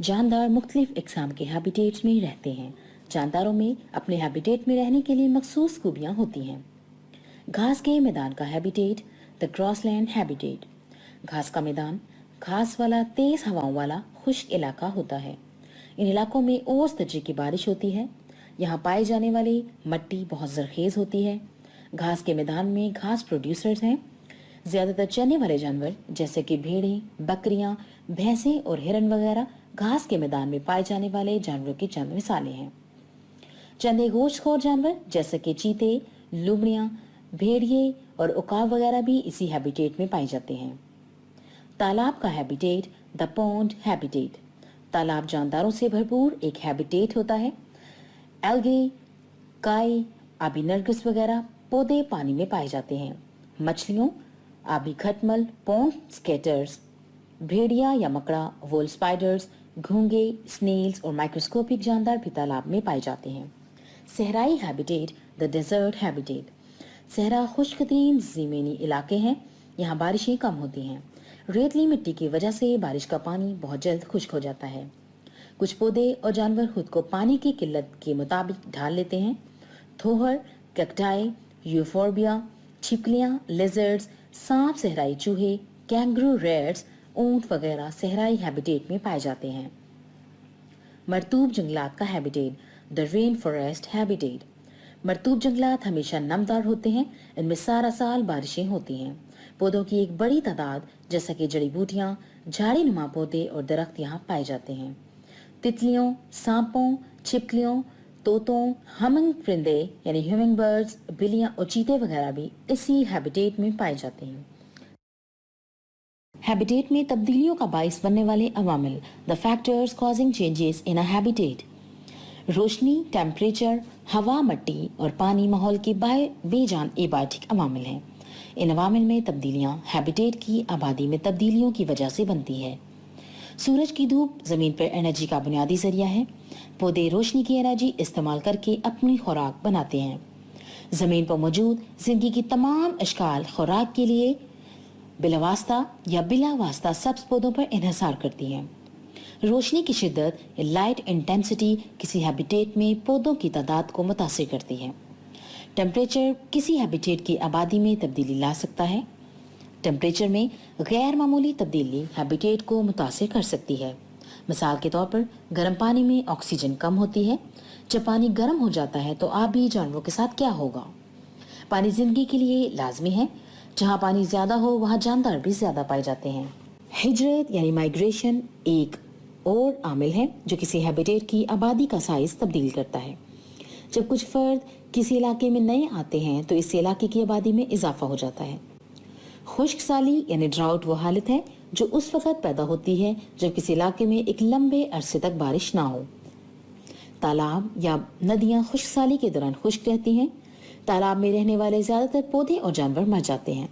जानदार मुख्तलिफ इकसाम के हैबिटेट्स में रहते हैं। जानदारों में अपने हैबिटेट में रहने के लिए मखसूस खूबियाँ होती हैं। घास के मैदान का हैबिटेट, द ग्रासलैंड हैबिटेट। घास का मैदान घास वाला तेज हवाओं वाला खुश्क इलाका होता है। इन इलाकों में ओस दर्जे की बारिश होती है। यहाँ पाए जाने वाली मट्टी बहुत जरखेज होती है। घास के मैदान में घास प्रोड्यूसर्स हैं। ज्यादातर चरने वाले जानवर जैसे कि भेड़ें, बकरियां, भैंसें और हिरन वगैरह घास के मैदान में पाए जाने वाले जानवरों की चंद मिसालें हैं। चंद गोश्तखोर जानवर जैसे कि चीते, लुमड़ियां, भेड़िए और उकाब वगैरह भी इसी हैबिटेट में पाए जाते हैं। तालाब का हैबिटेट, द पॉन्ड हैबिटेट। तालाब जानदारों से भरपूर एक हैबिटेट होता है। एल्गे, काई, आबी नरगिस वगैरह पौधे पानी में पाए जाते हैं। मछलियों, आबी खटमल, पॉन्ड स्केटर्स, भेड़िया या मकड़ा, वोल स्पाइडर्स, घोंगे, स्नेल्स और माइक्रोस्कोपिक जानदार भी तालाब में पाए जाते हैं। सहराई हैबिटेट, द डेजर्ट हैबिटेट। सहरा खुश्कतरीन ज़मीनी इलाके हैं। यहाँ बारिशें कम होती हैं। रेतली मिट्टी की वजह से बारिश का पानी बहुत जल्द खुश्क हो जाता है। कुछ पौधे और जानवर खुद को पानी की किल्लत के मुताबिक ढाल लेते हैं। थोहर, कैक्टाई, यूफोर्बिया, छिपकलियाँ, लेजर्ड्स, सांप, सहराई चूहे, कैंगरू रेट्स, ऊंट वगैरह सहराई हैबिटेट में पाए जाते हैं। मरतूब जंगलात का habitat, the rain forest habitat. मरतूब जंगलात हमेशा नमदार होते हैं। इनमें सारा साल बारिशें होती हैं। पौधों की एक बड़ी तादाद जैसा कि जड़ी बूटियां, झाड़ी नुमा पौधे और दरख्त यहाँ पाए जाते हैं। तितलियों, सांपों, छिपकलियों, तोतों, हमिंग परिंदे यानी ह्यूमिंग बर्ड्स, बिल्लियां और चीते वगैरह भी इसी हैबिटेट में पाए जाते हैं। हैबिटेट में तब्दीलियों का बाइस बनने वाले अवामिल, the factors causing changes in a habitat. रोशनी, टेम्परेचर, हवा, मिट्टी और पानी माहौल के बेजान एबायोटिक अवामिल हैं। इन अवामिल में तब्दीलियां हैबिटेट की आबादी में तब्दीलियों की वजह से बनती है। सूरज की धूप जमीन पर एनर्जी का बुनियादी जरिया है। पौधे रोशनी की एनर्जी इस्तेमाल करके अपनी खुराक बनाते हैं। जमीन पर मौजूद जिंदगी की तमाम अशकाल खुराक के लिए बिलावास्ता या बिला वास्ता सब्ज पौधों पर इन्हिसार करती हैं। रोशनी की शिद्दत या लाइट इंटेंसिटी किसी हैबिटेट में पौधों की तादाद को मुतासिर करती है। टेम्परेचर किसी हैबिटेट की आबादी में तब्दीली ला सकता है। टेम्परेचर में गैर मामूली तब्दीली हैबिटेट को मुतासिर कर सकती है। मिसाल के तौर पर गर्म पानी में ऑक्सीजन कम होती है। जब पानी गर्म हो जाता है तो आबी जानवरों के साथ क्या होगा? पानी जिंदगी के लिए लाजमी है। जहाँ पानी ज्यादा हो वहाँ जानदार भी ज्यादा पाए जाते हैं। हिजरत यानी माइग्रेशन एक और आमिल है जो किसी हैबिटेट की आबादी का साइज तब्दील करता है। जब कुछ फर्द किसी इलाके में नए आते हैं तो इस इलाके की आबादी में इजाफा हो जाता है। खुश्क साली यानी ड्राउट वो हालत है जो उस वक्त पैदा होती है जब किसी इलाके में एक लंबे अरसे तक बारिश ना हो। तालाब या नदियां खुश्क साली के दौरान खुश्क रहती हैं। तालाब में रहने वाले ज्यादातर पौधे और जानवर मर जाते हैं।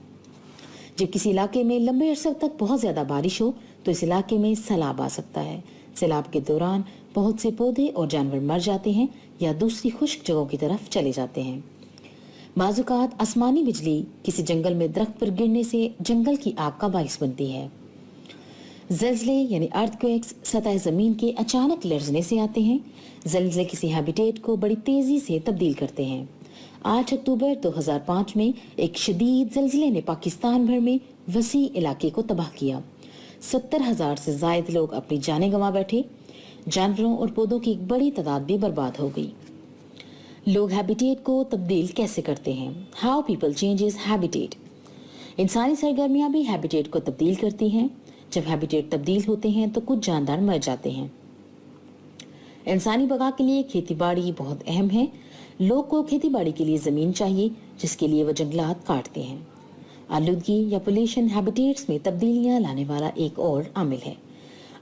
जब किसी इलाके में लंबे अरसे तक बहुत ज्यादा बारिश हो तो इस इलाके में सैलाब आ सकता है। सैलाब के दौरान बहुत से पौधे और जानवर मर जाते हैं या दूसरी खुश्क जगहों की तरफ चले जाते हैं। बाज़-औक़ात आसमानी बिजली किसी जंगल में दरख्त पर गिरने से जंगल की आग का बाइस बनती है। ज़लज़ले यानी अर्थक्वेक्स सतह ज़मीन के अचानक लरज़ने से आते हैं। ज़लज़ले किसी हैबिटेट को बड़ी तेज़ी से तब्दील करते हैं। 8 अक्टूबर 2005 में एक शदीद ज़लज़ले ने पाकिस्तान भर में वसी इलाके को तबाह किया। 70,000 से ज़ायद लोग अपनी जानें गंवा बैठे। जानवरों और पौधों की एक बड़ी तादाद भी बर्बाद हो गई। लोग हैबिटेट को तब्दील कैसे करते हैं? How people changes habitat. इंसानी सरगर्मियां भी हैबिटेट को तब्दील करती हैं। जब हैबिटेट तब्दील होते हैं तो कुछ जानदार मर जाते हैं। इंसानी बका के लिए खेती बाड़ी बहुत अहम है। लोग को खेती बाड़ी के लिए जमीन चाहिए जिसके लिए वो जंगलात काटते हैं। आलूदगी या पोल्यूशन हैबिटेट्स में तब्दीलियां लाने वाला एक और आमिल है।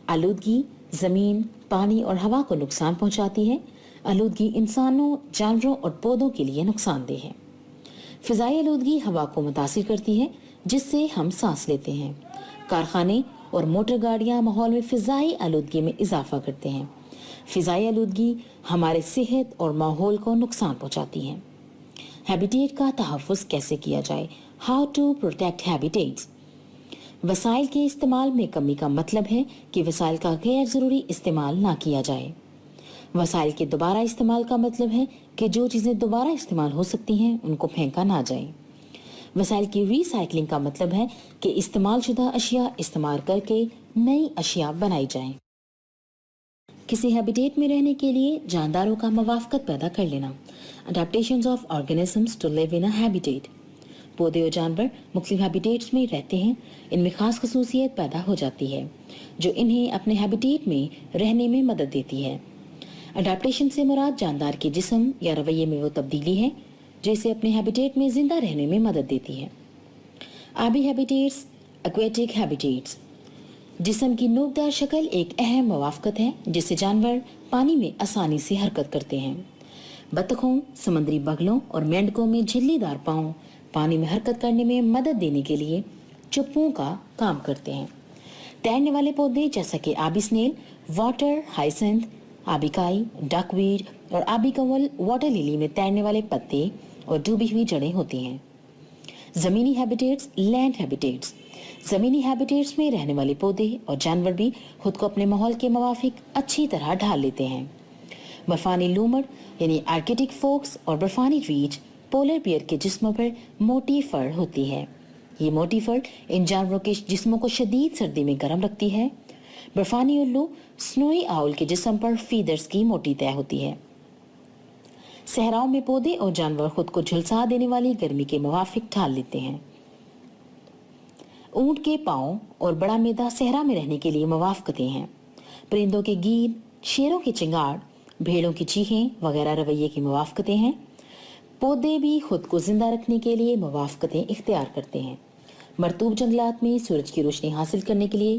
आलूदगी जमीन, पानी और हवा को नुकसान पहुंचाती है। आलूदगी इंसानों, जानवरों और पौधों के लिए नुकसानदेह है। फिजाई आलूदगी हवा को मुतासिर करती है जिससे हम सांस लेते हैं। कारखाने और मोटर गाड़ियां माहौल में फिजाई आलूदगी में इजाफा करते हैं। फिजाई आलूदगी हमारे सेहत और माहौल को नुकसान पहुंचाती है। हैबिटेट का तहफ़्फ़ुज़ कैसे किया जाए? How to protect habitats. वसाइल के इस्तेमाल में कमी का मतलब है कि वसाइल का गैर जरूरी इस्तेमाल ना किया जाए। वसाइल के दोबारा इस्तेमाल का मतलब है कि जो चीजें दोबारा इस्तेमाल हो सकती हैं उनको फेंका ना जाए। वसाइल की रिसाइकलिंग का मतलब है कि इस्तेमाल शुदा अशिया इस्तेमाल करके नई अशिया बनाई जाए। किसी हैबिटेट में रहने के लिए जानदारों का मवाफकत पैदा कर लेना, adaptations of organisms to live in a habitat. पौधे और जानवर मुख्तलिफ हैबिटेट्स में रहते हैं, इनमें खास खसूसियत पैदा हो जाती है जो इन्हें अपने हैबिटेट में रहने में मदद देती है। अडेप्टेशन से मुराद जानदार के जिस्म या रवैये में वो तब्दीली है जो इसे अपने हैबिटेट में जिंदा रहने में मदद देती है। आबी हैबिटेट्स, एक्वेटिक हैबिटेट्स। जिस्म की नोकदार शक्ल एक अहम मवाफकत है जिससे जानवर पानी में आसानी से हरकत करते हैं। बतखों, समुद्री बगलों और मेंढकों में झिल्लीदार पांव पानी में हरकत करने में मदद देने के लिए चुप्पों का काम करते हैं। तैरने वाले पौधे जैसा कि आबी स्नेल, वाटर हाइसेंथ, आबी काई, डकवीड और आबी कंवल वाटर लिली में तैरने वाले पत्ते और डूबी हुई जड़ें होती हैं। जमीनी हैबिटेट्स, लैंड हैबिटेट्स। जमीनी हैबिटेट्स में रहने वाले पौधे और जानवर भी खुद को अपने माहौल के मुवाफिक अच्छी तरह ढाल लेते हैं। बर्फानी लूमड़ यानी आर्कटिक फोक्स और बर्फानी रीछ पोलर बियर के जिस्मों पर मोटी फर होती है। ये मोटी फर इन जानवरों के जिस्मों को शदीद सर्दी में गर्म रखती है। बर्फानी उल्लू स्नोई आउल के जिस्म पर फीदर्स की मोटी तय होती है। सहराओं में पौधे और जानवर खुद को झुलसा देने वाली गर्मी के मुवाफिक ढाल लेते हैं। ऊंट के पांव और बड़ा मैदा सहरा में रहने के लिए मुवाफकतें हैं। परिंदों के गीत, शेरों की चिंगाड़, भेड़ों की चीखें वगैरह रवैये की मुवाफकतें हैं। पौधे भी खुद को जिंदा रखने के लिए मुवाफकतें इख्तियार करते हैं। मरतूब जंगलात में सूरज की रोशनी हासिल करने के लिए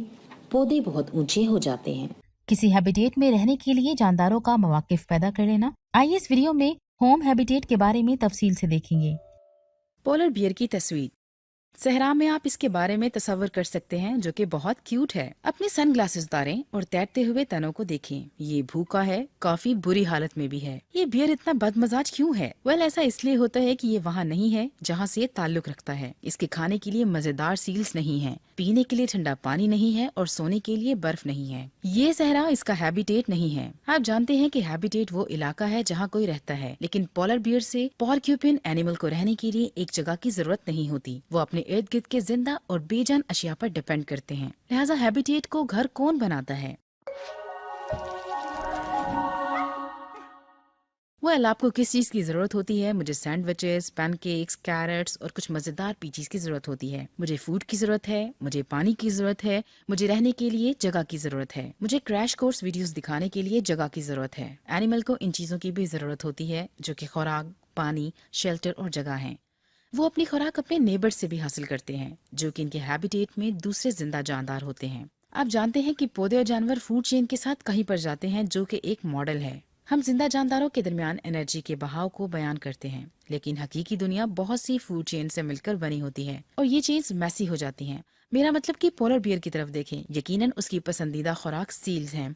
पौधे बहुत ऊंचे हो जाते हैं। किसी हैबिटेट में रहने के लिए जानदारों का मवाकिफ पैदा कर लेना। आइए इस वीडियो में होम हैबिटेट के बारे में तफसील से देखेंगे। पोलर बियर की तस्वीर। सहरा में आप इसके बारे में तस्वर कर सकते हैं जो कि बहुत क्यूट है। अपने सन ग्लासेस उतारें और तैरते हुए तनों को देखें। ये भूखा है, काफी बुरी हालत में भी है। ये बियर इतना बदमजाज क्यों है? ऐसा इसलिए होता है कि ये वहाँ नहीं है जहाँ से ताल्लुक रखता है। इसके खाने के लिए मजेदार सील्स नहीं है, पीने के लिए ठंडा पानी नहीं है और सोने के लिए बर्फ नहीं है। ये सहरा इसका हैबिटेट नहीं है। आप जानते हैं कि हैबिटेट वो इलाका है जहाँ कोई रहता है, लेकिन पोलर बियर से पोर्क्यूपिन एनिमल को रहने के लिए एक जगह की जरूरत नहीं होती। वो अपने इर्द गिर्द के जिंदा और बेजान अशिया पर डिपेंड करते हैं। लिहाजा हैबिटेट को घर कौन बनाता है? आपको किस चीज की जरूरत होती है? मुझे सैंडविचेस, पैनकेक्स, कैरेट्स और कुछ मजेदार पीचीज की जरूरत होती है। मुझे फूड की जरूरत है, मुझे पानी की जरूरत है, मुझे रहने के लिए जगह की जरूरत है, मुझे क्रैश कोर्स वीडियोस दिखाने के लिए जगह की जरूरत है। एनिमल को इन चीजों की भी जरूरत होती है जो कि खुराक, पानी, शेल्टर और जगह है। वो अपनी खुराक अपने नेबर से भी हासिल करते हैं जो कि इनके हैबिटेट में दूसरे जिंदा जानदार होते हैं। आप जानते हैं कि पौधे और जानवर फूड चेन के साथ कहीं पर जाते हैं जो कि एक मॉडल है। हम जिंदा जानदारों के दरमियान एनर्जी के बहाव को बयान करते हैं, लेकिन हकीकी दुनिया बहुत सी फूड चेन से मिलकर बनी होती है और ये चेन्स मैसी हो जाती हैं। मेरा मतलब कि पोलर बियर की तरफ देखें। यकीनन उसकी पसंदीदा खुराक सील्स हैं,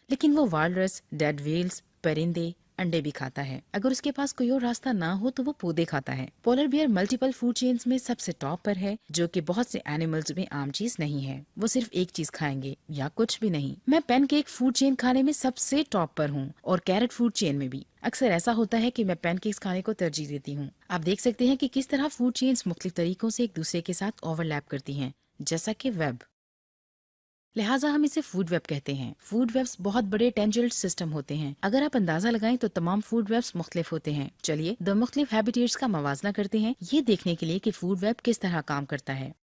लेकिन वो वालरस, डेड व्हेल्स, परिंदे, अंडे भी खाता है। अगर उसके पास कोई और रास्ता ना हो तो वो पौधे खाता है। Polar bear multiple food chains में सबसे टॉप पर है, जो कि बहुत से एनिमल्स में आम चीज नहीं है। वो सिर्फ एक चीज खाएंगे या कुछ भी नहीं। मैं पैनकेक फूड चेन खाने में सबसे टॉप पर हूँ और कैरेट फूड चेन में भी। अक्सर ऐसा होता है कि मैं पैनकेक्स खाने को तरजीह देती हूँ। आप देख सकते हैं कि किस तरह फूड चेन्स मुख्तलिफ तरीकों से एक दूसरे के साथ ओवरलैप करती हैं, जैसा कि वेब। लिहाजा हम इसे फूड वेब कहते हैं। फूड वेब्स बहुत बड़े टेंजिबल सिस्टम होते हैं। अगर आप अंदाजा लगाएं तो तमाम फूड वेब्स मुख्तलिफ होते हैं। चलिए दो मुख्तलिफ हैबिटेट्स का मवाजना करते हैं, ये देखने के लिए कि फूड वेब किस तरह काम करता है।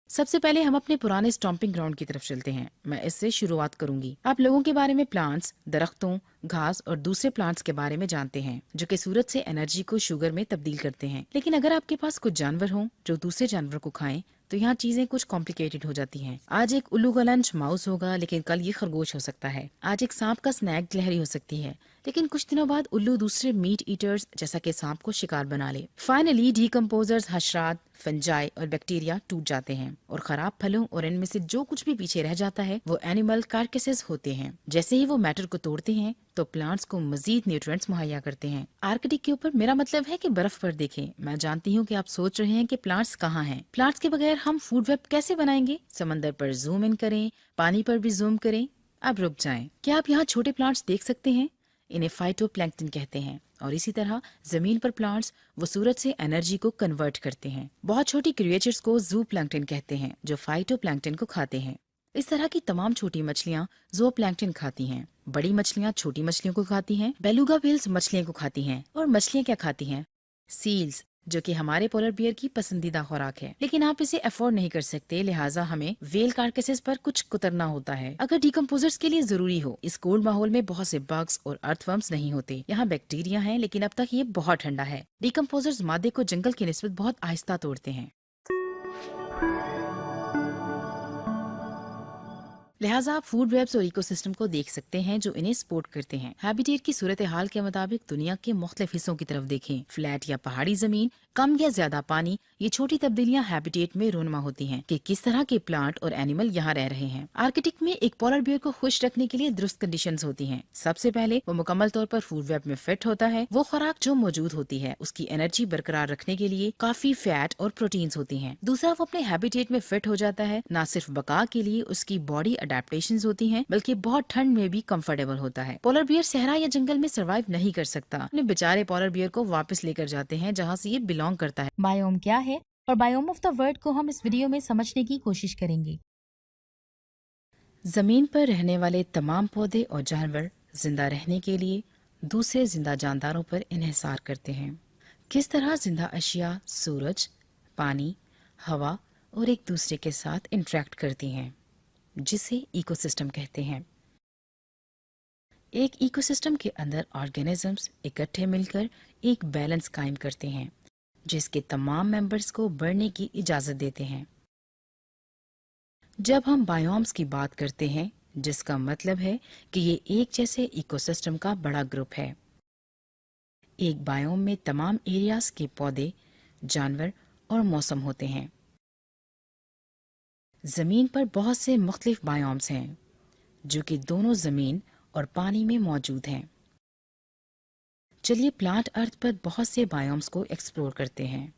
सबसे पहले हम अपने पुराने स्टॉम्पिंग ग्राउंड की तरफ चलते हैं। मैं इससे शुरुआत करूंगी। आप लोगों के बारे में प्लांट्स, दरख्तों, घास और दूसरे प्लांट्स के बारे में जानते हैं जो कि सूरज से एनर्जी को शुगर में तब्दील करते हैं। लेकिन अगर आपके पास कुछ जानवर हों जो दूसरे जानवर को खाएं तो यहाँ चीजें कुछ कॉम्प्लिकेटेड हो जाती हैं। आज एक उल्लू का लंच माउस होगा, लेकिन कल ये खरगोश हो सकता है। आज एक सांप का स्नैक गिलहरी हो सकती है, लेकिन कुछ दिनों बाद उल्लू दूसरे मीट ईटर्स जैसा कि सांप को शिकार बना ले। फाइनली डीकम्पोजर्स, हशरात, फंजाई और बैक्टीरिया टूट जाते हैं और खराब फलों और इनमें से जो कुछ भी पीछे रह जाता है वो एनिमल कार्केसेस होते हैं। जैसे ही वो मैटर को तोड़ते हैं तो प्लांट्स को मजीद न्यूट्रिएंट्स मुहैया करते हैं। आर्कटिक के ऊपर मेरा मतलब है कि बर्फ पर देखें। मैं जानती हूँ कि आप सोच रहे हैं कि प्लांट्स कहाँ हैं। प्लांट्स के बगैर हम फूड वेब कैसे बनाएंगे? समंदर पर जूम इन करें, पानी पर भी जूम करें। अब रुक जाएं। क्या आप यहाँ छोटे प्लांट्स देख सकते हैं? इन्हें फाइटोप्लैंक्टन कहते हैं। और इसी तरह जमीन पर प्लांट्स वो सूरज से एनर्जी को कन्वर्ट करते हैं। बहुत छोटी क्रिएचर्स को जू प्लैंक्टन कहते हैं, जो फाइटोप्लैंक्टन को खाते हैं। इस तरह की तमाम छोटी मछलियाँ ज़ूप्लैंक्टन खाती हैं। बड़ी मछलियाँ छोटी मछलियों को खाती हैं। बेलुगा व्हेल्स मछलियों को खाती हैं। और मछलियाँ क्या खाती हैं? सील्स, जो कि हमारे पोलर बियर की पसंदीदा खुराक है। लेकिन आप इसे अफोर्ड नहीं कर सकते, लिहाजा हमें व्हेल कार्कसेस पर कुछ कुतरना होता है अगर डिकम्पोजर्स के लिए जरूरी हो। इस कोल्ड माहौल में बहुत से बग्स और अर्थवर्म्स नहीं होते। यहाँ बैक्टीरिया हैं, लेकिन अब तक ये बहुत ठंडा है। डिकम्पोजर्स मादे को जंगल की निस्बत बहुत आहिस्ता तोड़ते हैं, लिहाजा आप फूड वेब्स और इकोसिस्टम को देख सकते हैं जो इन्हें सपोर्ट करते हैं। हैबिटेट की सूरत हाल के मुताबिक दुनिया के मुख्तलिफ हिस्सों की तरफ देखें। फ्लैट या पहाड़ी जमीन, कम या ज्यादा पानी, ये छोटी तब्दीलियां हैबिटेट में रोनमा होती हैं कि किस तरह के प्लांट और एनिमल यहाँ रह रहे हैं। आर्कटिक में एक पोलर बियर को खुश रखने के लिए दुरुस्त कंडीशंस होती हैं। सबसे पहले वो मुकम्मल तौर पर फूड वेब में फिट होता है। वो खुराक जो मौजूद होती है उसकी एनर्जी बरकरार रखने के लिए काफी फैट और प्रोटीन्स होती हैं। दूसरा, वो अपने हैबिटेट में फिट हो जाता है। न सिर्फ बका के लिए उसकी बॉडी अडेप्टेशंस होती हैं, बल्कि बहुत ठंड में भी कंफर्टेबल होता है। पोलर बियर सहरा या जंगल में सरवाइव नहीं कर सकता। अपने बेचारे पोलर बियर को वापस लेकर जाते हैं जहाँ से ये बिलोंग करता है। बायोम क्या है और बायोम ऑफ द वर्ल्ड को हम इस वीडियो में समझने की कोशिश करेंगे। जमीन पर रहने वाले तमाम पौधे और जानवर जिंदा रहने के लिए दूसरे जिंदा जानदारों पर इन्हिसार करते हैं। किस तरह जिंदा अशिया सूरज, पानी, हवा और एक दूसरे के साथ इंटरेक्ट करती हैं, जिसे इकोसिस्टम कहते हैं। एक इकोसिस्टम के अंदर ऑर्गेनिजम्स इकट्ठे मिलकर एक बैलेंस कायम करते हैं, जिसके तमाम मेंबर्स को बढ़ने की इजाजत देते हैं। जब हम बायोम्स की बात करते हैं, जिसका मतलब है कि ये एक जैसे इकोसिस्टम का बड़ा ग्रुप है। एक बायोम में तमाम एरियाज के पौधे, जानवर और मौसम होते हैं। जमीन पर बहुत से मुख्तलिफ बायोम्स हैं, जो कि दोनों जमीन और पानी में मौजूद हैं। चलिए प्लांट अर्थ पर बहुत से बायोम्स को एक्सप्लोर करते हैं।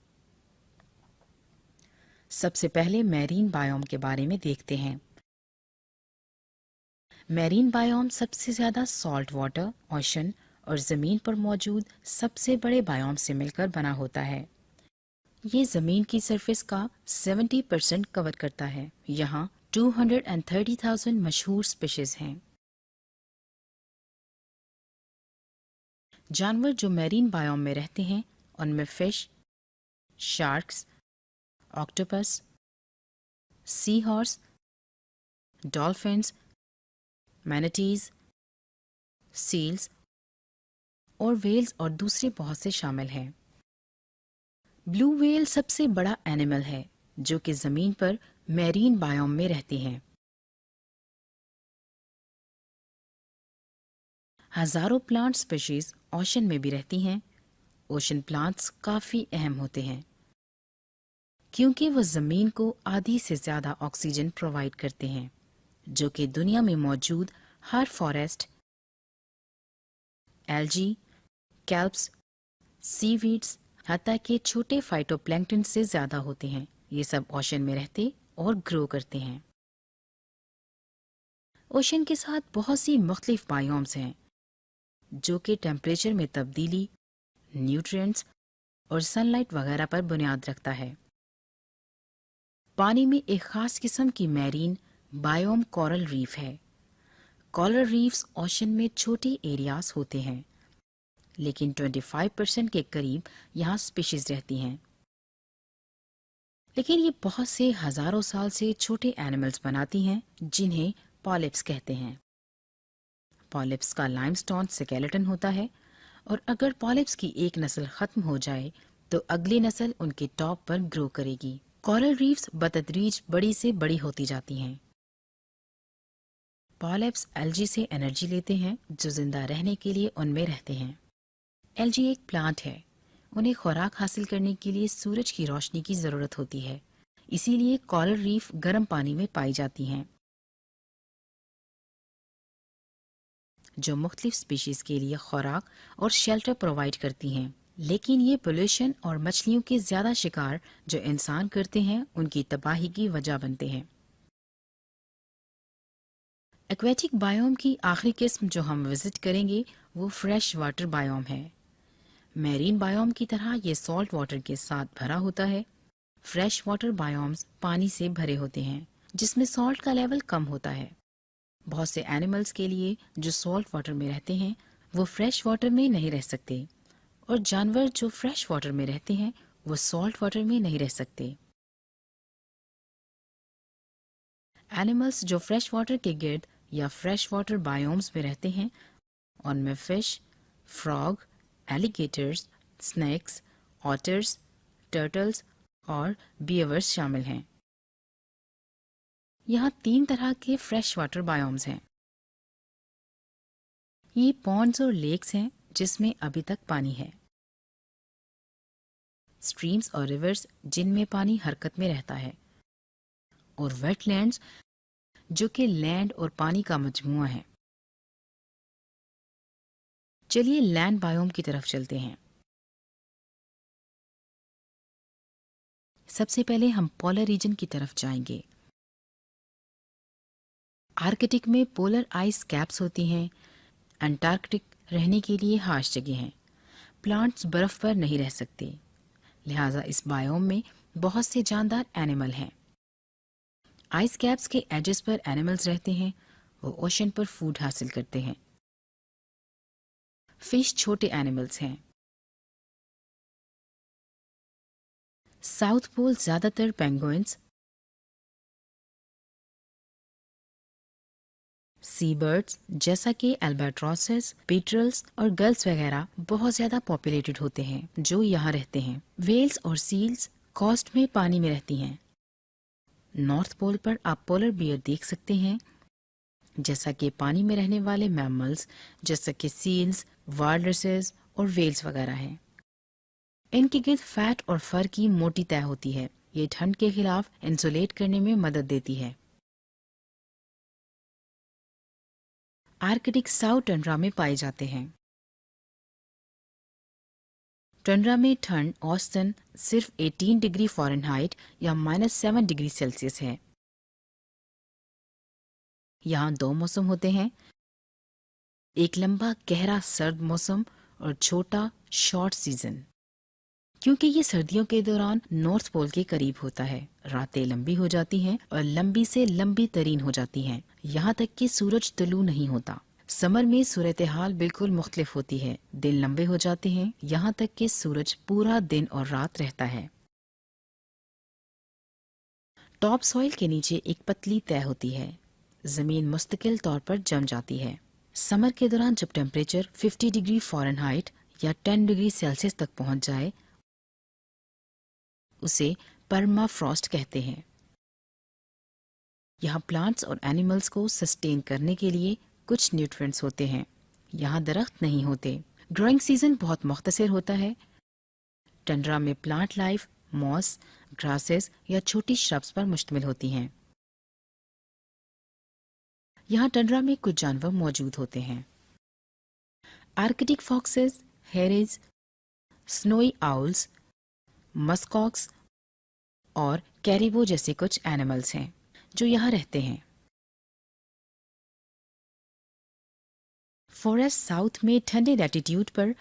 सबसे पहले मैरीन बायोम के बारे में देखते हैं। मैरीन बायोम सबसे ज्यादा सॉल्ट वाटर, ओशन और जमीन पर मौजूद सबसे बड़े बायोम से मिलकर बना होता है। ये जमीन की सरफेस का 70% कवर करता है। यहाँ 230,000 मशहूर स्पीशीज हैं। जानवर जो मैरीन बायोम में रहते हैं उनमें fish, sharks, octopus, sea horse, dolphins, मैनाटीज, seals और व्हेल्स और दूसरे बहुत से शामिल हैं। ब्लू व्हेल सबसे बड़ा एनिमल है जो कि जमीन पर मैरीन बायोम में रहती हैं। हजारों प्लांट स्पीशीज ओशन में भी रहती हैं। ओशन प्लांट्स काफी अहम होते हैं क्योंकि वो जमीन को आधी से ज्यादा ऑक्सीजन प्रोवाइड करते हैं, जो कि दुनिया में मौजूद हर फॉरेस्ट, एल्जी, कैल्प्स, सीवीड्स, हत्ता के छोटे फाइटोप्लैंक्टन से ज्यादा होते हैं। ये सब ओशन में रहते और ग्रो करते हैं। ओशन के साथ बहुत सी मुख्तलिफ बायोम्स हैं, जो कि टेम्परेचर में तब्दीली, न्यूट्रिएंट्स और सनलाइट वगैरह पर बुनियाद रखता है। पानी में एक खास किस्म की मैरीन बायोम कोरल रीफ है। कोरल रीफ्स ओशन में छोटे एरियाज होते हैं, लेकिन 25% के करीब यहाँ स्पीशीज रहती हैं। लेकिन ये बहुत से हजारों साल से छोटे एनिमल्स बनाती हैं, जिन्हें पॉलिप्स कहते हैं। पॉलिप्स का लाइमस्टोन स्केलेटन होता है, और अगर पॉलिप्स की एक नस्ल खत्म हो जाए तो अगली नस्ल उनके टॉप पर ग्रो करेगी। कोरल रीफ्स बतदरीज बड़ी से बड़ी होती जाती हैं। पॉलिप्स एल्जी से एनर्जी लेते हैं, जो जिंदा रहने के लिए उनमें रहते हैं। एल्जी एक प्लांट है। उन्हें खुराक हासिल करने के लिए सूरज की रोशनी की जरूरत होती है, इसीलिए कोरल रीफ गर्म पानी में पाई जाती हैं। جو مختلف اسپیشیز کے لیے خوراک اور شیلٹر پرووائڈ کرتی ہیں، لیکن یہ پولوشن اور مچھلیوں کے زیادہ شکار جو انسان کرتے ہیں ان کی تباہی کی وجہ بنتے ہیں۔ ایکویٹک بائیوم کی آخری قسم جو ہم وزٹ کریں گے وہ فریش واٹر بائیوم ہے۔ میرین بائیوم کی طرح یہ سالٹ واٹر کے ساتھ بھرا ہوتا ہے۔ فریش واٹر بائیومز پانی سے بھرے ہوتے ہیں جس میں سالٹ کا لیول کم ہوتا ہے۔ بہت سے اینیملز کے لیے جو سالٹ واٹر میں رہتے ہیں وہ فریش واٹر میں نہیں رہ سکتے، اور جانور جو فریش واٹر میں رہتے ہیں وہ سالٹ واٹر میں نہیں رہ سکتے۔ اینیملز جو فریش واٹر کے گرد یا فریش واٹر بائیومز میں رہتے ہیں ان میں فش، فراگ، ایلیگیٹرز، سنیکس، آٹرز، ٹرٹلز اور بیورز شامل ہیں۔ یہاں 3 طرح کے فریش واٹر بائیومز ہیں۔ یہ پونڈز اور لیکس ہیں جس میں ابھی تک پانی ہے، اسٹریمز اور ریورز جن میں پانی حرکت میں رہتا ہے، اور ویٹ لینڈز جو کہ لینڈ اور پانی کا مجموعہ ہے۔ چلیے لینڈ بائیوم کی طرف چلتے ہیں۔ سب سے پہلے ہم پولر ریجن کی طرف جائیں گے۔ آرکٹک میں پولر آئس کیپس ہوتی ہیں۔ انٹارکٹک رہنے کے لیے ہارش جگہ ہیں۔ پلانٹس برف پر نہیں رہ سکتے، لہٰذا اس بائیوم میں بہت سے جاندار اینیمل ہیں۔ آئس کیپس کے ایجز پر اینیملز رہتے ہیں، وہ اوشن پر فوڈ حاصل کرتے ہیں۔ فش چھوٹے اینیملز ہیں۔ ساؤتھ پول زیادہ تر پینگوئنز، سی برڈز جیسا کہ البیٹراسز، پیٹرلز اور گلس وغیرہ بہت زیادہ پاپولیٹڈ ہوتے ہیں جو یہاں رہتے ہیں۔ ویلز اور سیلز کوسٹ میں پانی میں رہتی ہیں۔ نارتھ پول پر آپ پولر بیئر دیکھ سکتے ہیں، جیسا کہ پانی میں رہنے والے میملز جیسا کہ سیلز، والرسز اور ویلز وغیرہ ہیں۔ ان کے گرد فیٹ اور فر کی موٹی تہ ہوتی ہے، یہ ٹھنڈ کے خلاف انسولیٹ کرنے میں مدد دیتی ہے۔ آرکٹک ساؤتھ ٹنڈرا میں پائے جاتے ہیں۔ ٹنڈرا میں ٹھنڈ اوسطاً صرف 18 ڈگری فارنہائٹ یا -7 ڈگری سیلسیس ہے۔ یہاں 2 موسم ہوتے ہیں، ایک لمبا گہرا سرد موسم اور چھوٹا شارٹ سیزن۔ کیونکہ یہ سردیوں کے دوران نارتھ پول کے قریب ہوتا ہے، راتیں لمبی ہو جاتی ہیں اور لمبی سے لمبی ترین ہو جاتی ہیں، یہاں تک کہ سورج طلوع نہیں ہوتا۔ سمر میں صورتحال بالکل مختلف ہوتی ہے، دن لمبے ہو جاتے ہیں یہاں تک کہ سورج پورا دن اور رات رہتا ہے۔ ٹاپ سوئل کے نیچے ایک پتلی تہ ہوتی ہے، زمین مستقل طور پر جم جاتی ہے۔ سمر کے دوران جب ٹیمپریچر 50 ڈگری فارنہائٹ یا 10 ڈگری سیلسیس تک پہنچ جائے اسے پرما فراسٹ کہتے ہیں۔ یہاں پلانٹس اور اینیملز کو سسٹین کرنے کے لیے کچھ نیوٹرینٹس ہوتے ہیں۔ یہاں درخت نہیں ہوتے۔ گروئنگ سیزن بہت مختصر ہوتا ہے۔ ٹنڈرا میں پلانٹ لائف موس، گراسز یا چھوٹی شربس پر مشتمل ہوتی ہیں۔ یہاں ٹنڈرا میں کچھ جانور موجود ہوتے ہیں۔ آرکٹک فاکسز، ہیریز، سنوئی آؤلز، مسکاکس اور کیریبو جیسے کچھ اینیملز ہیں جو یہاں رہتے ہیں۔ فوریسٹ ساؤتھ میں ٹھنڈے لیٹیٹیوڈ پر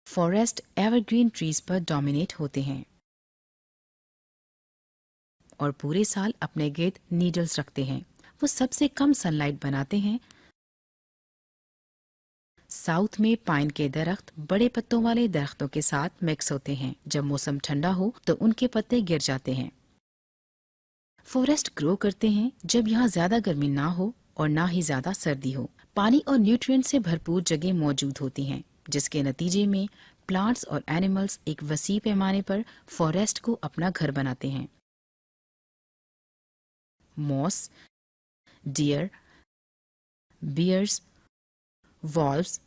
فوریسٹ ایور گرین ٹریز پر ڈومینیٹ ہوتے ہیں اور پورے سال اپنے گرد نیڈلز رکھتے ہیں۔ وہ سب سے کم سن لائٹ بناتے ہیں۔ ساؤتھ میں پائن کے درخت بڑے پتوں والے درختوں کے ساتھ مکس ہوتے ہیں۔ جب موسم ٹھنڈا ہو تو ان کے پتے گر جاتے ہیں۔ فوریسٹ گرو کرتے ہیں جب یہاں زیادہ گرمی نہ ہو اور نہ ہی زیادہ سردی ہو۔ پانی اور نیوٹرینٹ سے بھرپور جگہ موجود ہوتی ہیں، جس کے نتیجے میں پلانٹس اور اینیملز ایک وسیع پیمانے پر فوریسٹ کو اپنا گھر بناتے ہیں۔ موس، ڈیئر، بیئرز، والوز،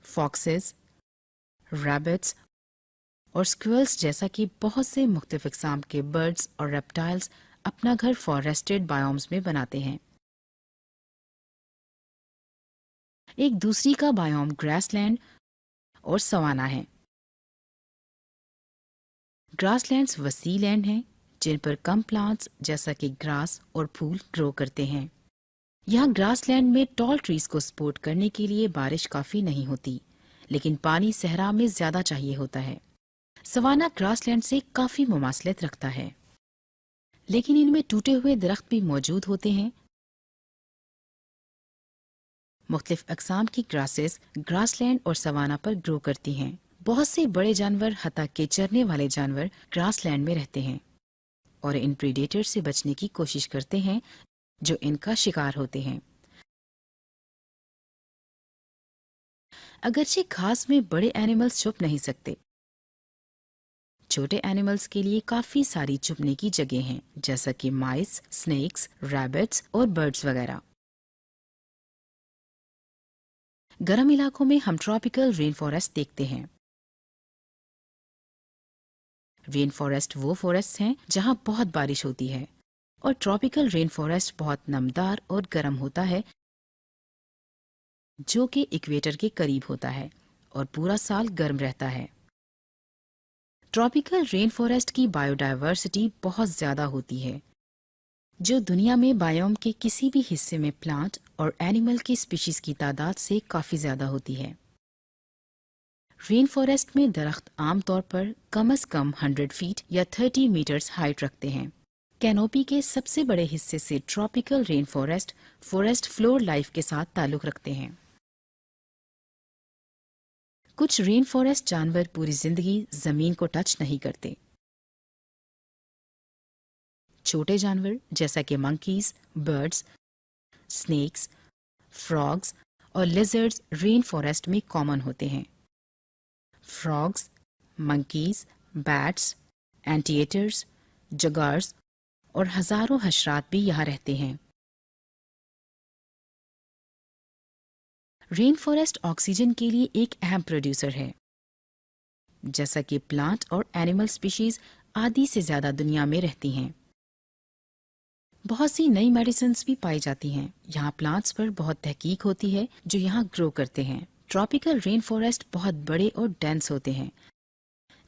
فاکسز، ریبٹس اور اسکوئرلز جیسا کہ بہت سے مختلف اقسام کے برڈز اور ریپٹائلز اپنا گھر فارسٹڈ بائیومز میں بناتے ہیں۔ ایک دوسری کا بایوم گراس لینڈ اور سوانا ہے۔ گراس لینڈز وسیع لینڈ ہیں جن پر کم پلانٹس جیسا کہ گراس اور پھول گرو کرتے ہیں۔ یہاں گراس لینڈ میں ٹال ٹریز کو سپورٹ کرنے کے لیے بارش کافی نہیں ہوتی، لیکن پانی صحرا میں زیادہ چاہیے ہوتا ہے۔ سوانا گراس لینڈ سے کافی مماثلت رکھتا ہے، لیکن ان میں ٹوٹے ہوئے درخت بھی موجود ہوتے ہیں۔ مختلف اقسام کی گراسز گراس لینڈ اور سوانا پر گرو کرتی ہیں۔ بہت سے بڑے جانور حتیٰ کہ چرنے والے جانور گراس لینڈ میں رہتے ہیں اور ان پریڈیٹر سے بچنے کی کوشش کرتے ہیں جو ان کا شکار ہوتے ہیں۔ اگرچہ گھاس میں بڑے اینیملز چھپ نہیں سکتے، چھوٹے اینیملز کے لیے کافی ساری چھپنے کی جگہ ہیں، جیسا کہ مائس، سنیکس، ریبٹس اور برڈز وغیرہ۔ گرم علاقوں میں ہم ٹراپیکل رین فارسٹ دیکھتے ہیں۔ رین فارسٹ وہ فارسٹ ہیں جہاں بہت بارش ہوتی ہے، اور ٹراپیکل رین فارسٹ بہت نمدار اور گرم ہوتا ہے جو کہ ایکویٹر کے قریب ہوتا ہے اور پورا سال گرم رہتا ہے۔ ٹراپیکل رین فارسٹ کی بائیو ڈائیورسٹی بہت زیادہ ہوتی ہے، جو دنیا میں بایوم کے کسی بھی حصے میں پلانٹ اور اینیمل کی اسپیشیز کی تعداد سے کافی زیادہ ہوتی ہے۔ رین فارسٹ میں درخت عام طور پر کم از کم 100 فیٹ یا 30 میٹرز ہائٹ رکھتے ہیں۔ کینوپی کے سب سے بڑے حصے سے tropical rain forest forest floor life کے ساتھ تعلق رکھتے ہیں۔ کچھ رین فارسٹ جانور پوری زندگی زمین کو ٹچ نہیں کرتے۔ چھوٹے جانور جیسا کہ منکیز، برڈز، سنیکس، فراگز اور لیزرڈز رین فارسٹ میں کامن ہوتے ہیں۔ فراگز، منکیز، بیٹس، اینٹیٹرز، جگارز اور ہزاروں حشرات بھی یہاں رہتے ہیں۔ رین فارسٹ آکسیجن کے لیے ایک اہم پروڈیوسر ہے، جیسا کہ پلانٹ اور اینیمل اسپیشیز آدھی سے زیادہ دنیا میں رہتی ہیں۔ بہت سی نئی میڈیسنز بھی پائی جاتی ہیں۔ یہاں پلانٹس پر بہت تحقیق ہوتی ہے جو یہاں گرو کرتے ہیں۔ ٹراپیکل رین فارسٹ بہت بڑے اور ڈینس ہوتے ہیں،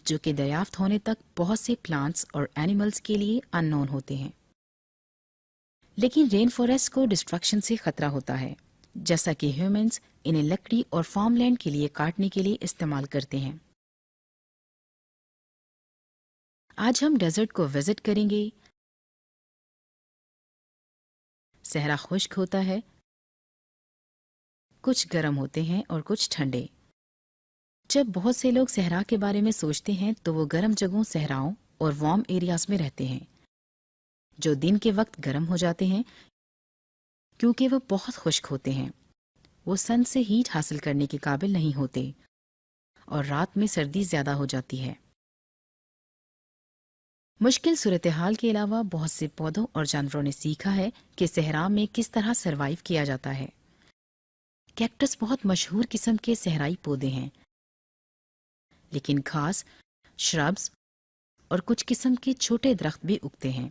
جو کہ دریافت ہونے تک بہت سے پلانٹس اور اینیملز کے لیے ان نون ہوتے ہیں۔ لیکن رین فارسٹ کو ڈسٹرکشن سے خطرہ ہوتا ہے، جیسا کہ ہیومنز انہیں لکڑی اور فارم لینڈ کے لیے کاٹنے کے لیے استعمال کرتے ہیں۔ آج ہم ڈیزرٹ کو وزٹ کریں گے۔ صحرا خشک ہوتا ہے، کچھ گرم ہوتے ہیں اور کچھ ٹھنڈے۔ جب بہت سے لوگ صحرا کے بارے میں سوچتے ہیں تو وہ گرم جگہوں صحراؤں اور وارم ایریاز میں رہتے ہیں جو دن کے وقت گرم ہو جاتے ہیں کیونکہ وہ بہت خشک ہوتے ہیں۔ وہ سن سے ہیٹ حاصل کرنے کے قابل نہیں ہوتے اور رات میں سردی زیادہ ہو جاتی ہے۔ مشکل صورتحال کے علاوہ بہت سے پودوں اور جانوروں نے سیکھا ہے کہ صحرا میں کس طرح سروائیو کیا جاتا ہے۔ کیکٹس بہت مشہور قسم کے صحرائی پودے ہیں، لیکن گھاس، شربز اور کچھ قسم کے چھوٹے درخت بھی اگتے ہیں۔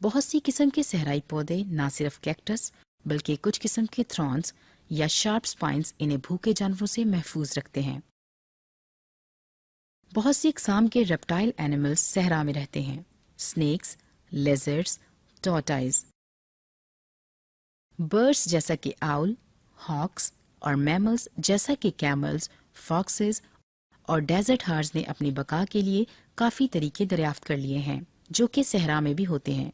بہت سی قسم کے صحرائی پودے نہ صرف کیکٹس بلکہ کچھ قسم کے تھرونز یا شارپ سپائنز انہیں بھوکے جانوروں سے محفوظ رکھتے ہیں۔ بہت سی اقسام کے ریپٹائل اینیملز صحرا میں رہتے ہیں، سنیکس، لیزرڈز، ٹورٹائز۔ برڈز جیسا کہ آؤل، ہاکس اور میملز جیسا کہ کیملز، فاکسز اور ڈیزرٹ ہارز نے اپنی بقا کے لیے کافی طریقے دریافت کر لیے ہیں جو کہ صحرا میں بھی ہوتے ہیں۔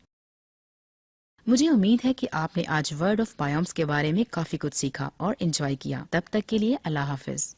مجھے امید ہے کہ آپ نے آج ورڈ آف بایومز کے بارے میں کافی کچھ سیکھا اور انجوائے کیا۔ تب تک کے لیے اللہ حافظ۔